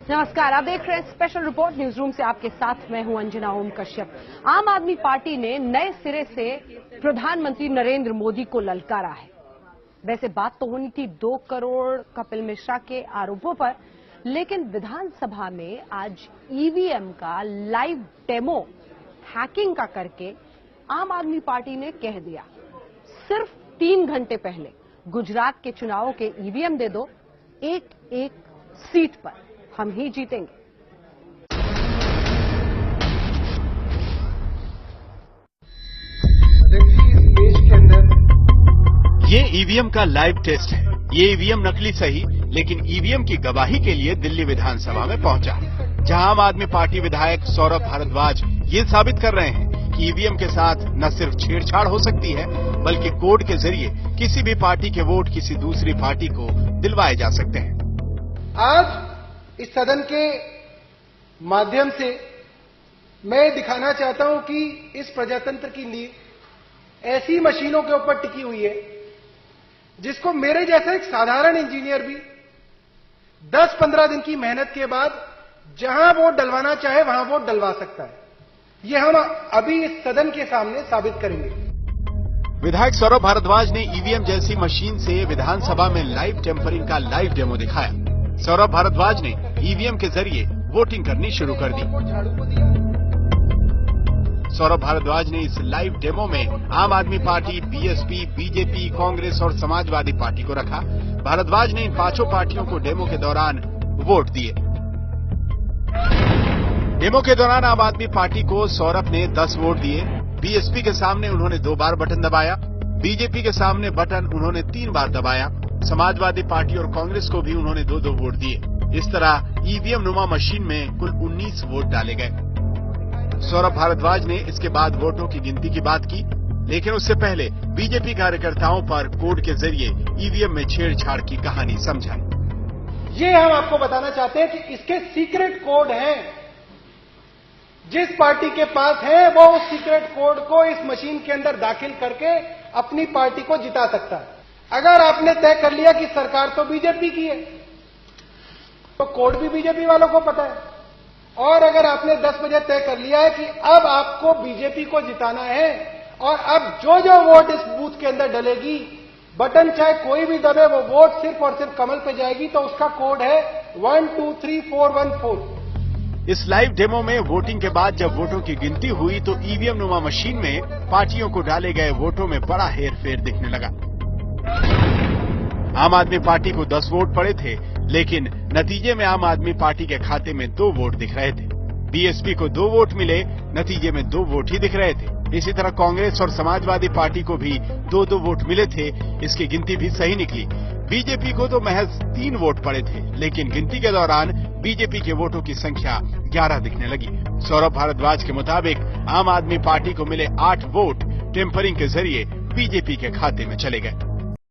नमस्कार, आप देख रहे हैं स्पेशल रिपोर्ट न्यूज रूम से। आपके साथ मैं हूं अंजना ओम कश्यप। आम आदमी पार्टी ने नए सिरे से प्रधानमंत्री नरेंद्र मोदी को ललकारा है। वैसे बात तो होनी थी 2 करोड़ कपिल मिश्रा के आरोपों पर, लेकिन विधानसभा में आज ईवीएम का लाइव डेमो हैकिंग का करके आम आदमी पार्टी ने कह दिया, सिर्फ 3 घंटे पहले गुजरात के चुनावों के ईवीएम दे दो, एक एक सीट पर हम ही जीतेंगे। देश के अंदर ये ईवीएम का लाइव टेस्ट है। ये ईवीएम नकली सही, लेकिन ईवीएम की गवाही के लिए दिल्ली विधानसभा में पहुंचा, जहां आम आदमी पार्टी विधायक सौरभ भारद्वाज ये साबित कर रहे हैं कि ईवीएम के साथ न सिर्फ छेड़छाड़ हो सकती है, बल्कि कोड के जरिए किसी भी पार्टी के वोट किसी दूसरी पार्टी को दिलवाए जा सकते हैं। आज इस सदन के माध्यम से मैं दिखाना चाहता हूं कि इस प्रजातंत्र की नींव ऐसी मशीनों के ऊपर टिकी हुई है जिसको मेरे जैसा एक साधारण इंजीनियर भी 10-15 दिन की मेहनत के बाद जहां वोट डलवाना चाहे वहां वोट डलवा सकता है। यह हम अभी इस सदन के सामने साबित करेंगे। विधायक सौरभ भारद्वाज ने ईवीएम जैसी मशीन से विधानसभा में लाइव टेम्परिंग का लाइव डेमो दिखाया। सौरभ भारद्वाज ने ईवीएम के जरिए वोटिंग करनी शुरू कर दी। सौरभ भारद्वाज ने इस लाइव डेमो में आम आदमी पार्टी, बीएसपी, बीजेपी, कांग्रेस और समाजवादी पार्टी को रखा। भारद्वाज ने इन 5 पार्टियों को डेमो के दौरान वोट दिए। डेमो के दौरान आम आदमी पार्टी को सौरभ ने 10 वोट दिए। बीएसपी के सामने उन्होंने 2 बार बटन दबाया। बीजेपी के सामने बटन उन्होंने 3 बार दबाया। समाजवादी पार्टी और कांग्रेस को भी उन्होंने 2-2 वोट दिए। इस तरह ईवीएम नुमा मशीन में कुल 19 वोट डाले गए। सौरभ भारद्वाज ने इसके बाद वोटों की गिनती की बात की, लेकिन उससे पहले बीजेपी कार्यकर्ताओं पर कोड के जरिए ईवीएम में छेड़छाड़ की कहानी समझाई। ये हम आपको बताना चाहते हैं कि इसके सीक्रेट कोड हैं। जिस पार्टी के पास है वो उस सीक्रेट कोड को इस मशीन के अंदर दाखिल करके अपनी पार्टी को जिता सकता है। अगर आपने तय कर लिया कि सरकार तो बीजेपी की है, तो कोड भी बीजेपी वालों को पता है। और अगर आपने 10 बजे तय कर लिया है कि अब आपको बीजेपी को जिताना है और अब जो जो वोट इस बूथ के अंदर डलेगी, बटन चाहे कोई भी दबे, वो वोट सिर्फ और सिर्फ कमल पे जाएगी, तो उसका कोड है 123414। इस लाइव डेमो में वोटिंग के बाद जब वोटों की गिनती हुई तो ईवीएम नुमा मशीन में पार्टियों को डाले गए वोटों में बड़ा हेरफेर दिखने लगा। आम आदमी पार्टी को 10 वोट पड़े थे, लेकिन नतीजे में आम आदमी पार्टी के खाते में 2 वोट दिख रहे थे। बीएसपी को 2 वोट मिले, नतीजे में 2 वोट ही दिख रहे थे। इसी तरह कांग्रेस और समाजवादी पार्टी को भी 2-2 वोट मिले थे। इसकी गिनती भी सही निकली। बीजेपी को तो महज 3 वोट पड़े थे, लेकिन गिनती के दौरान बीजेपी के वोटों की संख्या 11 दिखने लगी। सौरभ भारद्वाज के मुताबिक आम आदमी पार्टी को मिले 8 वोट टेम्परिंग के जरिए बीजेपी के खाते में चले गए।